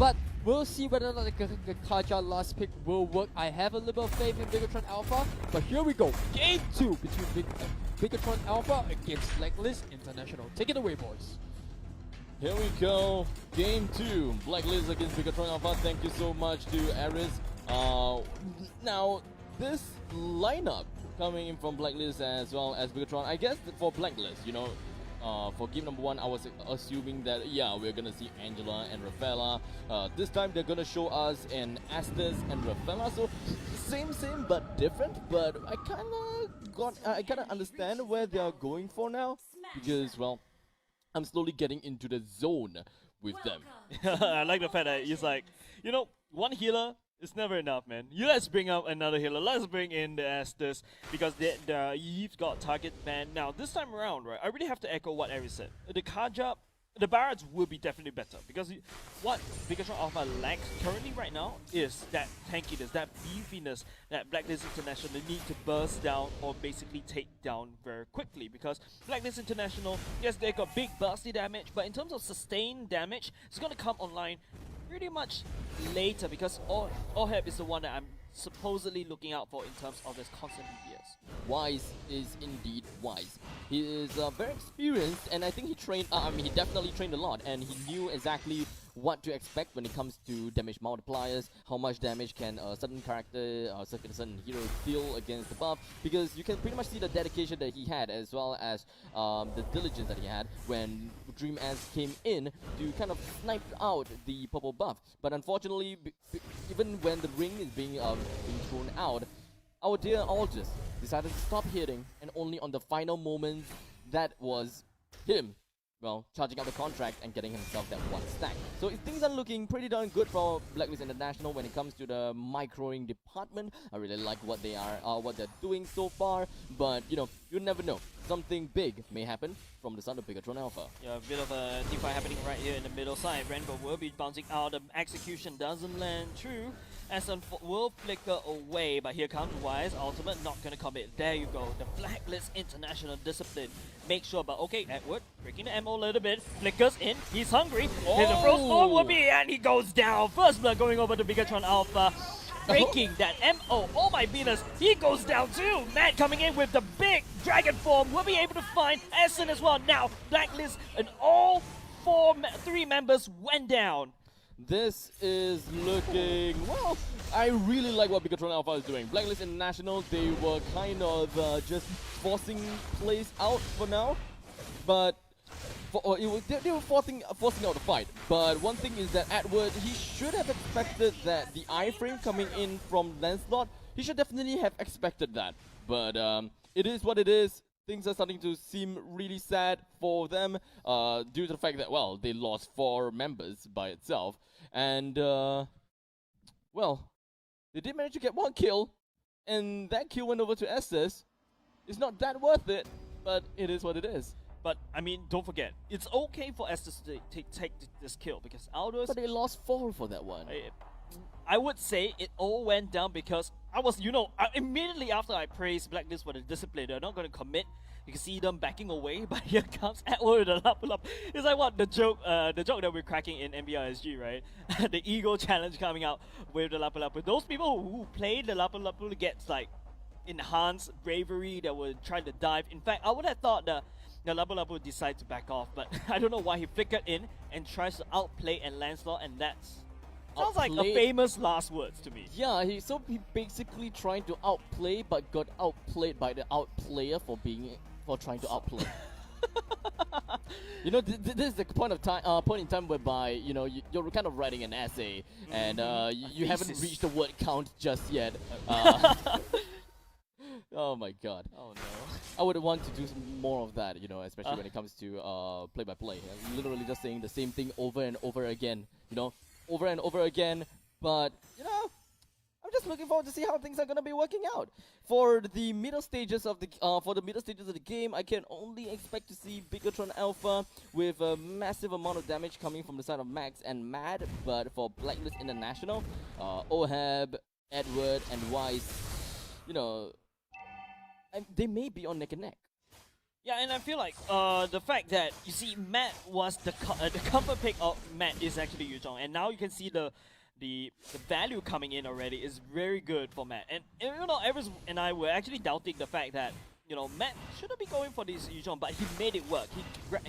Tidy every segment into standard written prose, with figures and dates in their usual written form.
But we'll see whether or not the Kaja last pick will work. I have a little bit of faith in Bigatron Alpha, but here we go. Game 2 between Bigatron Alpha against Blacklist International. Take it away, boys. Here we go. Game 2. Blacklist against Bigatron Alpha. Thank you so much to Aris. Now, this lineup coming in from Blacklist as well as Bigatron, I guess for Blacklist, you know, for game number 1, I was assuming that, yeah, we're gonna see Angela and Rafaela. This time they're gonna show us an Estes and Rafaela, so same but different. But I kinda understand where they are going for now, because, well, I'm slowly getting into the zone with them. I like the fact that it's like, you know, one healer is never enough, man. Let's bring up another healer. Let's bring in the Estes, because the Eve's got target ban. Now, this time around, right, I really have to echo what Aries said. The Kaja, the Barrets will be definitely better, because what Bigatron Alpha lacks currently right now is that tankiness, that beefiness that Blacklist International need to burst down or basically take down very quickly. Because Blacklist International, yes, they got big bursty damage, but in terms of sustained damage, it's going to come online pretty much later, because Oheb is the one that I'm supposedly looking out for in terms of his constant DPS. Wise is indeed wise. He is very experienced, and I think he trained. He definitely trained a lot, and he knew exactly what to expect when it comes to damage multipliers, how much damage can a certain character, a certain hero deal against the buff, because you can pretty much see the dedication that he had, as well as the diligence that he had when Dream S came in to kind of snipe out the purple buff. But unfortunately, even when the ring is being thrown out, our dear Aldous decided to stop hitting, and only on the final moments, that was him, well, charging out the contract and getting himself that 1 stack. So things are looking pretty darn good for Blacklist International when it comes to the microing department. I really like what they are, what they're doing so far. But you know, you never know. Something big may happen from the side of Bigatron Alpha. Yeah, a bit of a teamfight happening right here in the middle side. Renfro will be bouncing out. The execution doesn't land true. Ascent will flicker away, but here comes Wise. Ultimate not gonna commit. There you go. The Blacklist International discipline. Make sure, but okay, Edward breaking the MO a little bit. Flickers in. He's hungry. Here's a Frostborn will be, and he goes down. First blood going over to Bigatron Alpha. Breaking that MO. Oh my goodness. He goes down too. Matt coming in with the big dragon form. Will be able to find Essen as well. Now, Blacklist and all 3 members went down. This is looking, well, I really like what Bigatron Alpha is doing. Blacklist International, they were kind of just forcing plays out for now, but they were forcing out the fight. But one thing is that Edward, he should have expected that the iframe coming in from Lancelot, he should definitely have expected that. But it is what it is. Things are starting to seem really sad for them due to the fact that, well, they lost 4 members by itself. And, well, they did manage to get 1 kill, and that kill went over to Estes. It's not that worth it, but it is what it is. But, I mean, don't forget, it's okay for Estes to take this kill, because Aldous... But they lost 4 for that one. I would say it all went down because I was, you know, immediately after I praised Blacklist for the discipline, they're not going to commit. You can see them backing away, but here comes Edward with the Lapu-Lapu. It's like what the joke that we're cracking in NBRSG, right? The ego challenge coming out with the Lapu-Lapu. Those people who play the Lapu-Lapu gets like enhanced bravery that would try to dive. In fact, I would have thought the Lapu-Lapu decide to back off, but I don't know why he flickered in and tries to outplay and Lancelot, and that's sounds like a famous last words to me. Yeah, he basically trying to outplay, but got outplayed by the outplayer for trying to outplay. You know, this is the point in time whereby, you know, you're kind of writing an essay, and you haven't reached the word count just yet. Oh my god. Oh no. I would want to do some more of that, you know, especially when it comes to play-by-play. Literally just saying the same thing over and over again, you know, over and over again. But, you know, I'm just looking forward to see how things are gonna be working out. For the middle stages of the game, I can only expect to see Bigatron Alpha with a massive amount of damage coming from the side of Max and Mad. But for Blacklist International, Oheb, Edward, and Wise, you know, they may be on neck and neck. Yeah, and I feel like the fact that you see Matt was the comfort pick of Matt is actually Yu Zhong, and now you can see the value coming in already is very good for Matt. And you know, Everest and I were actually doubting the fact that Matt shouldn't be going for this Yu Zhong, but he made it work.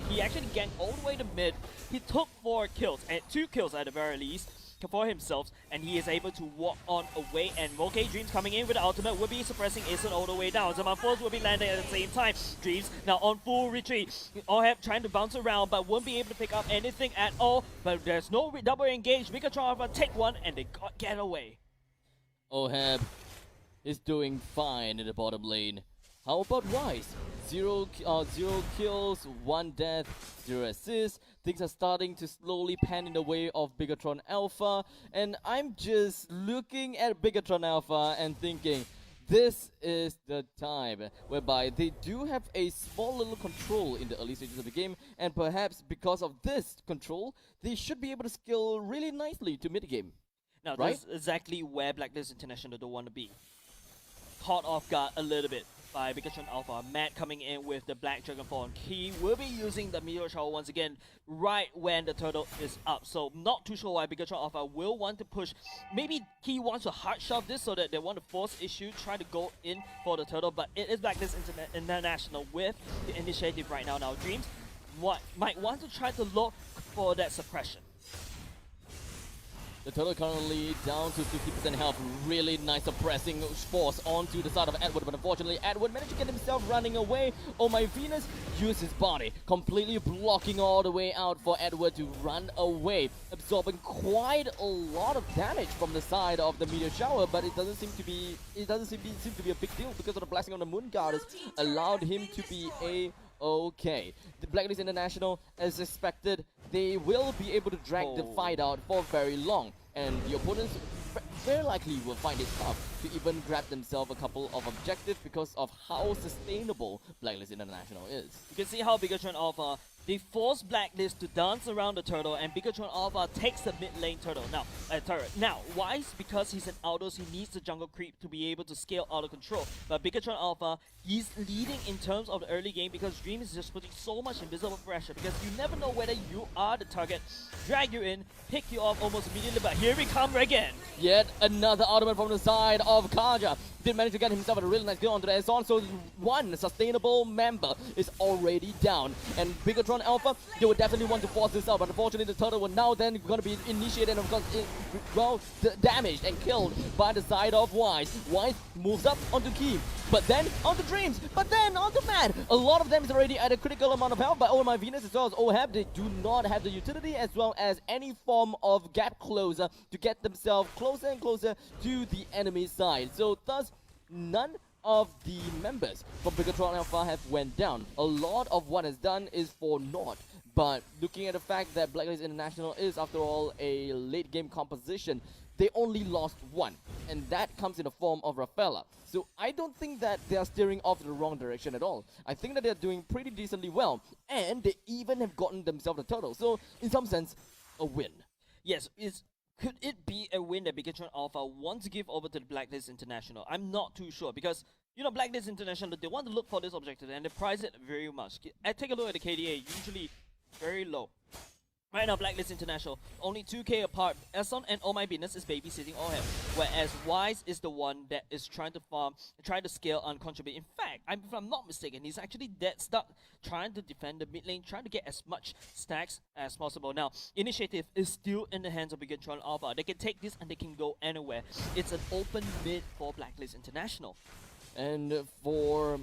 He actually ganked all the way to mid. He took 4 kills, and 2 kills at the very least, for himself, and he is able to walk on away. And OK Dreams coming in with the ultimate will be suppressing Aeson all the way down. Zaman Force will be landing at the same time. Dreams now on full retreat. Oheb trying to bounce around but won't be able to pick up anything at all. But there's no double engage. Megatron Alpha take one and they get away. Oheb is doing fine in the bottom lane. How about Wise? 0 kills, 1 death, 0 assists. Things are starting to slowly pan in the way of Bigatron Alpha, and I'm just looking at Bigatron Alpha and thinking, this is the time whereby they do have a small little control in the early stages of the game, and perhaps because of this control, they should be able to scale really nicely to mid-game. Now, right? That's exactly where Blacklist International don't want to be. Caught off guard a little bit by Bigatron Alpha. Matt coming in with the Black Dragonfall. He will be using the Meteor Shower once again right when the turtle is up. So not too sure why Bigatron Alpha will want to push. Maybe he wants to hard shove this so that they want to force issue, try to go in for the turtle. But it is Blacklist International with the initiative right now. Now Dreams might want to try to look for that suppression. The turtle currently down to 50% health. Really nice suppressing force onto the side of Edward, but unfortunately Edward managed to get himself running away. Oh my Venus used his body, completely blocking all the way out for Edward to run away, absorbing quite a lot of damage from the side of the Meteor Shower, but it doesn't seem to be a big deal because of the blessing on the Moon Goddess allowed him to be okay. The Blacklist International, as expected, they will be able to drag the fight out for very long, and the opponents very likely will find it tough to even grab themselves a couple of objectives because of how sustainable Blacklist International is. You can see how Bigatron Alpha, they force Blacklist to dance around the turtle, and Bigatron Alpha takes the mid lane turtle. Turret. Now, Wise, because he's an Aldous, he needs the jungle creep to be able to scale out of control. But Bigatron Alpha, he's leading in terms of the early game because Dream is just putting so much invisible pressure because you never know whether you are the target. Drag you in, pick you off almost immediately, but here we come again. Yet another ultimate from the side of Kaja. Did manage to get himself a really nice kill onto the Aeson, so one sustainable member is already down. And Bigatron Alpha, they would definitely want to force this out, but unfortunately the turtle will now then going to be initiated and of course, damaged and killed by the side of Wise. Wise moves up onto Key, but then onto Dreams, but then onto Matt. A lot of them is already at a critical amount of health, but Oh My Venus as well as Oheb, they do not have the utility as well as any form of gap closer to get themselves closer and closer to the enemy side. So thus, none of the members from Bigatron Alpha have went down. A lot of what is done is for naught. But looking at the fact that Blacklist International is, after all, a late game composition, they only lost one, and that comes in the form of Rafaela. So I don't think that they are steering off the wrong direction at all. I think that they are doing pretty decently well, and they even have gotten themselves a turtle. So in some sense, a win. Yes, could it be a win that Bigatron Alpha wants to give over to the Blacklist International? I'm not too sure because, Blacklist International, they want to look for this objective and they price it very much. I take a look at the KDA, usually very low. Right now, Blacklist International, only 2k apart. Aeson and Oh My Business is babysitting Oheb, whereas Wise is the one that is trying to farm, trying to scale and contribute. In fact, if I'm not mistaken, he's actually dead stuck trying to defend the mid lane, trying to get as much stacks as possible. Now, initiative is still in the hands of Bigatron Alpha. They can take this and they can go anywhere. It's an open mid for Blacklist International. And for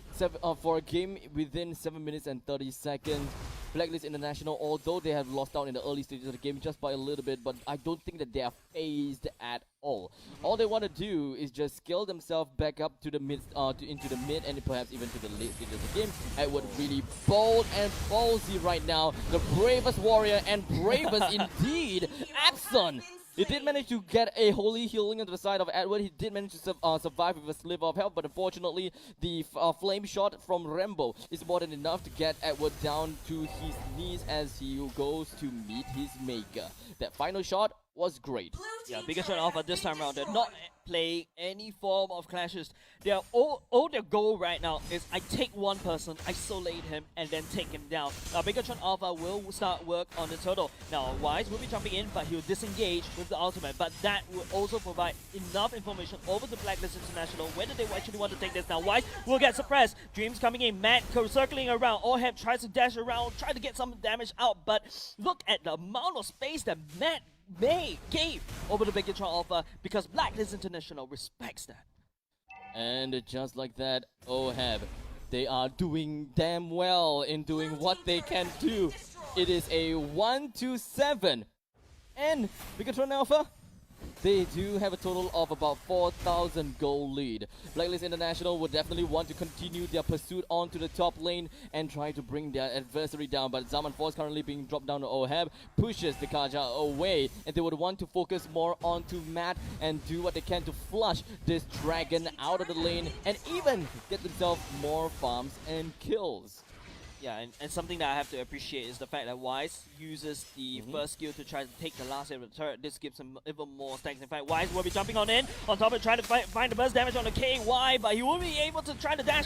a game within 7 minutes and 30 seconds, Blacklist International, although they have lost out in the early stages of the game just by a little bit, but I don't think that they are phased at all. All they want to do is just scale themselves back up to the mid, into the mid, and perhaps even to the late stages of the game. Edward really bold and ballsy right now, the bravest warrior and bravest indeed, Abson. He did manage to get a holy healing onto the side of Edward. He did manage to survive with a sliver of health, but unfortunately, the flame shot from Rembo is more than enough to get Edward down to his knees as he goes to meet his maker. That final shot was great. Yeah, Bigatron Alpha this time around, they're not playing any form of clashes. All their goal right now is I take one person, isolate him, and then take him down. Now Bigatron Alpha will start work on the turtle. Now Wise will be jumping in, but he'll disengage with the ultimate. But that will also provide enough information over the Blacklist International whether they actually want to take this. Now Wise will get suppressed. Dreams coming in, Matt circling around. Orheb tries to dash around, try to get some damage out, but look at the amount of space that Matt gave over the Bigatron Alpha because Blacklist International respects that. And just like that, Orheb, they are doing damn well in doing what they can do. It is a 1-7. And Bigatron Alpha, they do have a total of about 4,000 gold lead. Blacklist International would definitely want to continue their pursuit onto the top lane and try to bring their adversary down. But Zaman Force currently being dropped down to Orheb pushes the Kaja away, and they would want to focus more onto Matt and do what they can to flush this dragon out of the lane and even get themselves more farms and kills. Yeah, and something that I have to appreciate is the fact that Wise uses the first skill to try to take the last hit of the turret. This gives him even more stacks. In fact, Wise will be jumping on top of trying to find the burst damage on the KY, but he will be able to try to dash,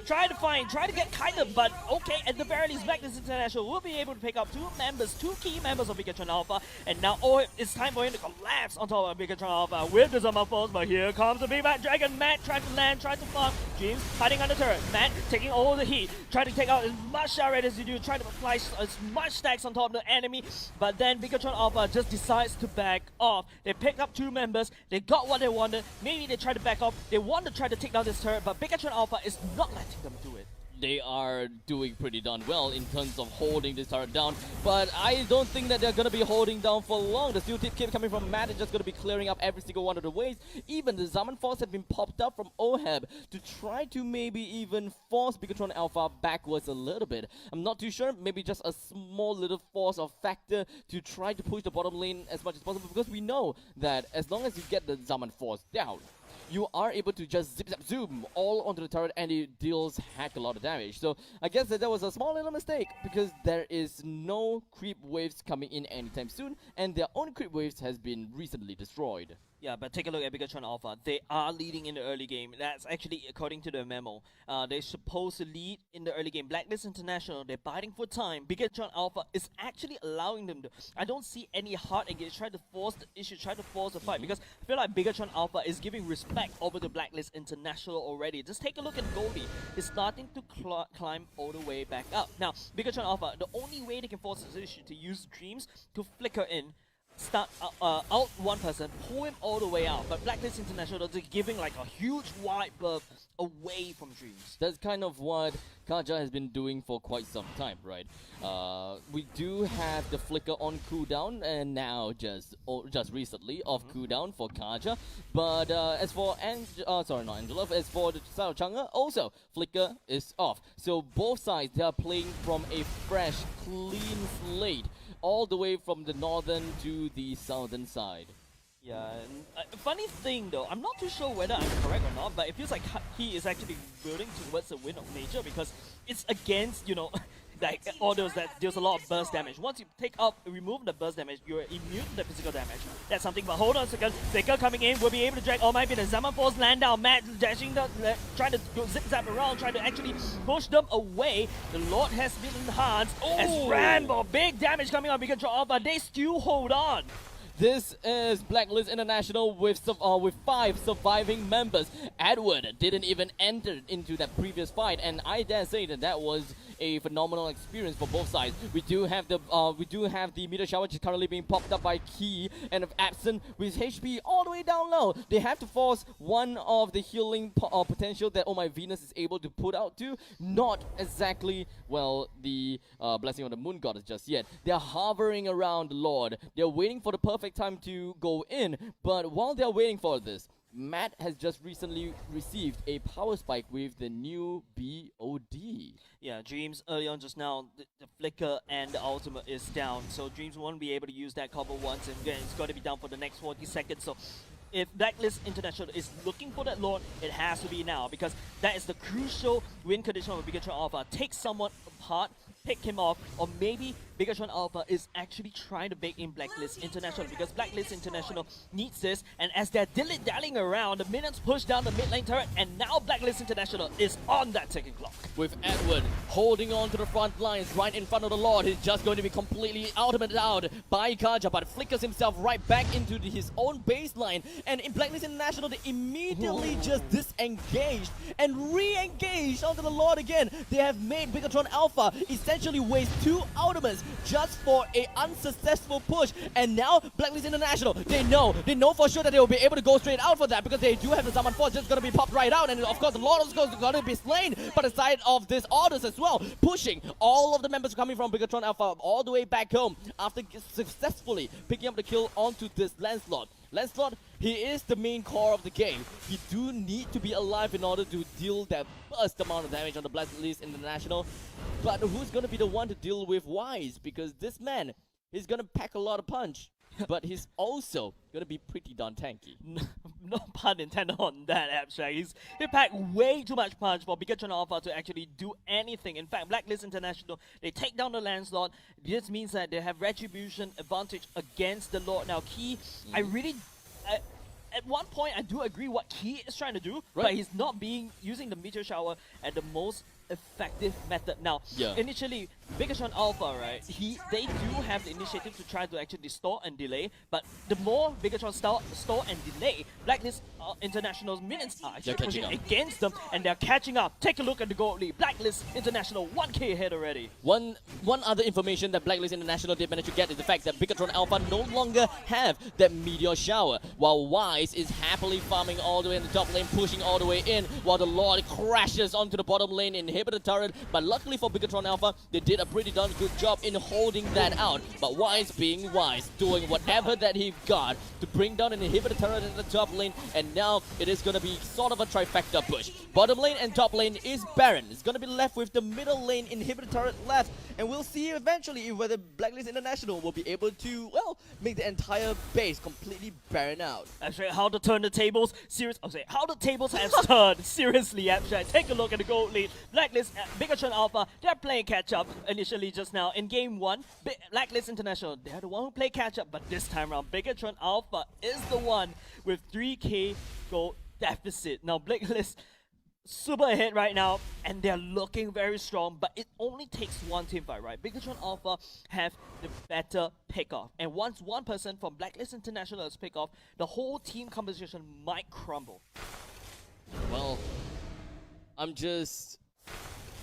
try to get kind of, but okay, at the very least, Blacklist International will be able to pick up two key members of Bigatron Alpha, and now it's time for him to collapse on top of Bigatron Alpha with the Zaman Force, but here comes the Big Bad Dragon. Matt trying to land, trying to farm. Dreams hiding on the turret. Matt taking all the heat, trying to take out as much shot rate as you do, trying to apply as much stacks on top of the enemy, but then Bigatron Alpha just decides to back off. They picked up two members, they got what they wanted, maybe they try to back off, they want to try to take down this turret, but Bigatron Alpha is not letting them do it. They are doing pretty darn well in terms of holding this turret down, but I don't think that they're going to be holding down for long. The steel tip keep coming from Matt is just going to be clearing up every single one of the ways. Even the Zaman Force have been popped up from Orheb to try to maybe even force Bigatron Alpha backwards a little bit. I'm not too sure, maybe just a small little force or factor to try to push the bottom lane as much as possible, because we know that as long as you get the Zaman Force down, you are able to just zip zap zoom all onto the turret and it deals heck a lot of damage. So I guess that was a small little mistake because there is no creep waves coming in anytime soon, and their own creep waves has been recently destroyed. Yeah, but take a look at Bigatron Alpha. They are leading in the early game. That's actually according to the memo. They're supposed to lead in the early game. Blacklist International, they're biting for time. Bigatron Alpha is actually allowing them to. I don't see any hard engage, try to force the issue, try to force the fight, because I feel like Bigatron Alpha is giving respect over the Blacklist International already. Just take a look at Goldie. He's starting to climb all the way back up. Now, Bigatron Alpha, the only way they can force this issue to use Dreams to flicker in, start out one person, pull him all the way out. But Blacklist International is giving like a huge wide berth away from Dreams. That's kind of what Kaja has been doing for quite some time, right? We do have the flicker on cooldown, and now just recently off cooldown for Kaja. But as for as for the Sao Chang'e, also flicker is off. So both sides, they are playing from a fresh, clean slate, all the way from the northern to the southern side. Yeah, and, funny thing though, I'm not too sure whether I'm correct or not, but it feels like he is actually building towards the win of nature, because it's against, you know, like orders that deals a lot of burst damage. Once you remove the burst damage, you're immune to the physical damage. That's something, but hold on a second. Faker coming in, will be able to drag All Might be the Zaman Force land down. Matt dashing, trying to go zip-zap around, trying to actually push them away. The Lord has been enhanced. As Rambo, big damage coming on Bigatron Alpha, they still hold on. This is Blacklist International with 5 surviving members. Edward didn't even enter into that previous fight, and I dare say that was a phenomenal experience for both sides. We do have the meteor shower, which is currently being popped up by Key, and of Absent with HP all the way down low. They have to force one of the healing potential that Oh My Venus is able to put out to. Not exactly, well, the Blessing of the Moon Goddess just yet. They're hovering around the Lord. They're waiting for the perfect time to go in, but while they're waiting for this, Matt has just recently received a power spike with the new BOD. Yeah, Dreams early on just now, the flicker and the ultimate is down, so Dreams won't be able to use that combo once, and again, it's got to be down for the next 40 seconds. So if Blacklist International is looking for that Lord, it has to be now, because that is the crucial win condition of Bigatron Alpha. Take someone apart, pick him off, or maybe Bigatron Alpha is actually trying to bake in Blacklist International because Blacklist International needs this, and as they're dilly-dallying around, the minions push down the mid lane turret, and now Blacklist International is on that ticking clock. With Edward holding on to the front lines right in front of the Lord, he's just going to be completely ultimated out by Kaja, but flickers himself right back into his own baseline. And in Blacklist International, they immediately just disengaged and re-engaged onto the Lord again. They have made Bigatron Alpha essentially waste 2 ultimates just for a unsuccessful push. And now Blacklist International, they know for sure that they will be able to go straight out for that because they do have the Summon Force just going to be popped right out. And of course, the Lord is going to be slain by the side of this Orders as well, pushing all of the members coming from Bigatron Alpha all the way back home after successfully picking up the kill onto this Lancelot. Lancelot, he is the main core of the game. You do need to be alive in order to deal that burst amount of damage on the Blacklist International. But who's going to be the one to deal with Wise? Because this man, he's going to pack a lot of punch. But he's also going to be pretty darn tanky. No pun intended on that, Abstract. He packed way too much punch for Bigatron Alpha to actually do anything. In fact, Blacklist International, they take down the Lancelot. This means that they have retribution advantage against the Lord. Now, Key, at one point, I do agree what Key is trying to do, but he's not using the Meteor Shower at the most effective method. Now, initially, Bigatron Alpha, right, they do have the initiative to try to actually store and delay, but the more Bigatron store and delay, Blacklist International's minions are actually pushing against them, and they're catching up. Take a look at the gold lead. Blacklist International 1k ahead already. One other information that Blacklist International did manage to get is the fact that Bigatron Alpha no longer have that Meteor Shower, while Wise is happily farming all the way in the top lane, pushing all the way in, while the Lord crashes onto the bottom lane, inhibit the turret. But luckily for Bigatron Alpha, they did a pretty darn good job in holding that out. But Wise being Wise, doing whatever that he got to bring down an inhibitor turret in the top lane, and now it is going to be sort of a trifecta push. Bottom lane and top lane is barren. It's going to be left with the middle lane inhibitor turret left, and we'll see eventually whether Blacklist International will be able to, well, make the entire base completely barren out. Abstract, how to turn the tables? How the tables have turned. Seriously, Abstract, take a look at the gold lead. Blacklist, Bigatron Alpha, they're playing catch-up initially just now. In game 1, Blacklist International, they're the one who play catch-up, but this time around, Bigatron Alpha is the one with 3k gold deficit. Now, Blacklist super ahead right now, and they're looking very strong, but it only takes one team fight, right? Bigatron Alpha have the better pick-off, and once one person from Blacklist International is pick off, the whole team composition might crumble. Well,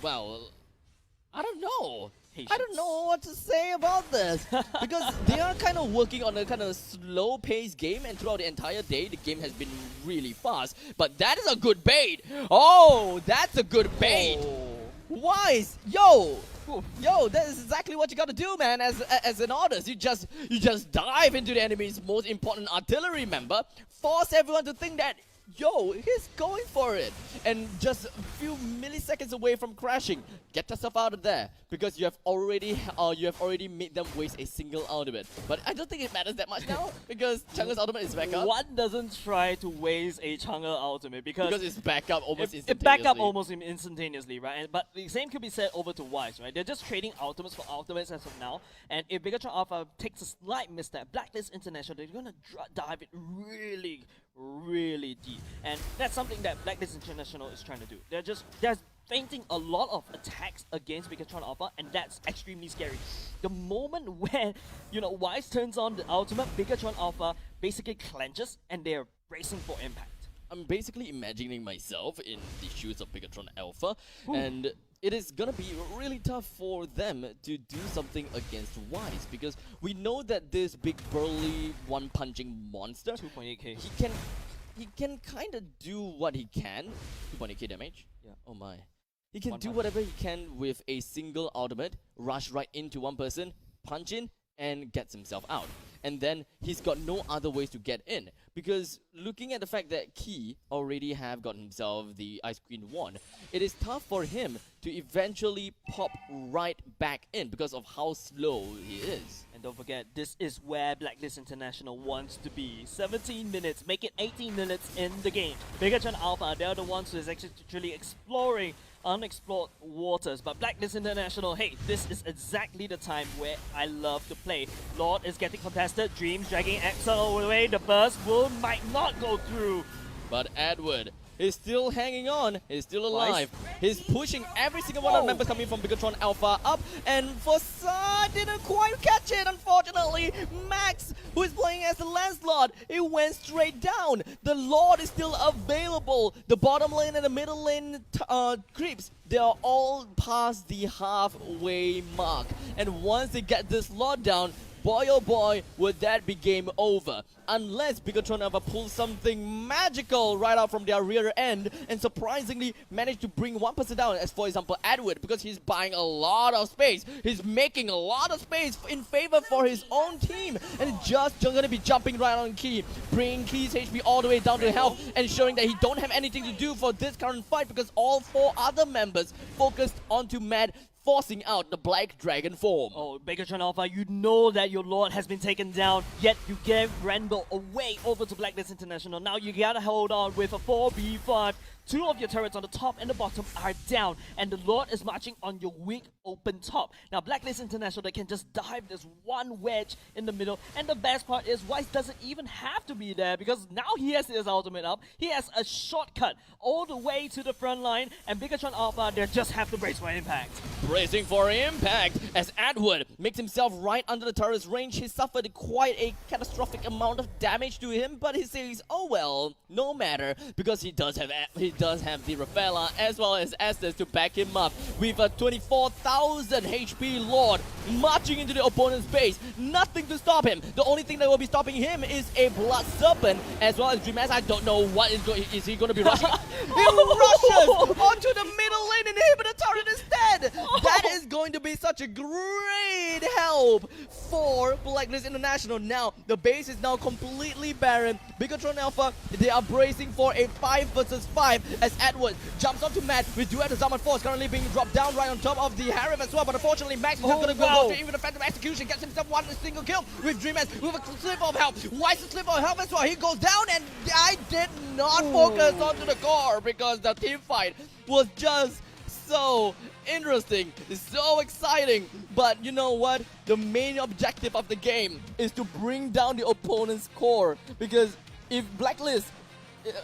well, I don't know. I don't know what to say about this because they are kind of working on a kind of slow-paced game, and throughout the entire day, the game has been really fast. But that is a good bait. Oh, that's a good bait. Wise, yo, that is exactly what you got to do, man. As an Orders, you just dive into the enemy's most important artillery member, force everyone to think that, yo, he's going for it, and just a few milliseconds away from crashing. Get yourself out of there, because you have already made them waste a single ultimate. But I don't think it matters that much now, because Chang'e's ultimate is back up. One doesn't try to waste a Chang'e ultimate because it's back up almost instantaneously. It back up almost instantaneously, right? But the same could be said over to Wise, right? They're just trading ultimates for ultimates as of now, and if Bigatron Alpha takes a slight misstep, Blacklist International, they're gonna dive it really deep, and that's something that Blacklist International is trying to do. They're feinting a lot of attacks against Bigatron Alpha, and that's extremely scary. The moment where, Wise turns on the ultimate, Bigatron Alpha basically clenches, and they're bracing for impact. I'm basically imagining myself in the shoes of Bigatron Alpha, and it is gonna be really tough for them to do something against Wise, because we know that this big burly one-punching monster, 2.8k, he can kind of do what he can. 2.8k damage? Yeah. Oh my. He can do whatever he can with a single ultimate, rush right into one person, punch in, and gets himself out. And then he's got no other ways to get in, because looking at the fact that Key already have got himself the Ice Queen wand, it is tough for him to eventually pop right back in because of how slow he is. And don't forget, this is where Blacklist International wants to be. 17 minutes, make it 18 minutes in the game. Bigatron Alpha, they're the ones who is actually exploring unexplored waters, but Blacklist International, hey, this is exactly the time where I love to play. Lord is getting contested, Dreams dragging Axel away, the burst might not go through. But Edward is still hanging on, he's still alive. He's pushing every single one of the members coming from Bigatron Alpha up, and for didn't quite catch it, unfortunately. Max, who is playing as the Lancelot, it went straight down. The Lord is still available. The bottom lane and the middle lane creeps, they are all past the halfway mark. And once they get this Lord down, boy oh boy, would that be game over. Unless Bigatron Alpha pulls something magical right out from their rear end and surprisingly manage to bring one person down, as for example Edward, because he's buying a lot of space. He's making a lot of space in favor for his own team, and just gonna be jumping right on Key, bringing Key's HP all the way down to health, and showing that he don't have anything to do for this current fight because all 4 other members focused onto Mad, forcing out the Black Dragon form. Oh, Bigatron Alpha, you know that your Lord has been taken down, yet you gave Randall away over to Blacklist International. Now you gotta hold on with a 4v5. 2 of your turrets on the top and the bottom are down, and the Lord is marching on your weak open top. Now Blacklist International, they can just dive this one wedge in the middle, and the best part is Wise doesn't even have to be there because now he has his ultimate up. He has a shortcut all the way to the front line, and Bigatron Alpha, they just have to brace for impact. Bracing for impact as Edward makes himself right under the turret's range. He suffered quite a catastrophic amount of damage to him, but he says, oh well, no matter, because he does have the Rafaela as well as Estes to back him up with a 24,000 HP Lord marching into the opponent's base. Nothing to stop him. The only thing that will be stopping him is a Blood Serpent as well as Dreamaz. I don't know what is he going to be rushing. He rushes onto the middle lane and hit the turret instead. That is going to be such a great help for Blacklist International. Now the base is now completely barren. Bigatron Alpha, they are bracing for a 5 versus 5 as Edward jumps onto Matt. We do have the Zaman Force currently being dropped down right on top of the Harif as well, but unfortunately Max is just going to go even the Phantom Execution, gets himself one single kill with Dreamaz with a slip of health. Wise a slip of health as well. He goes down, and I did not focus onto the core because the team fight was just so interesting, so exciting. But you know what? The main objective of the game is to bring down the opponent's core, because if Blacklist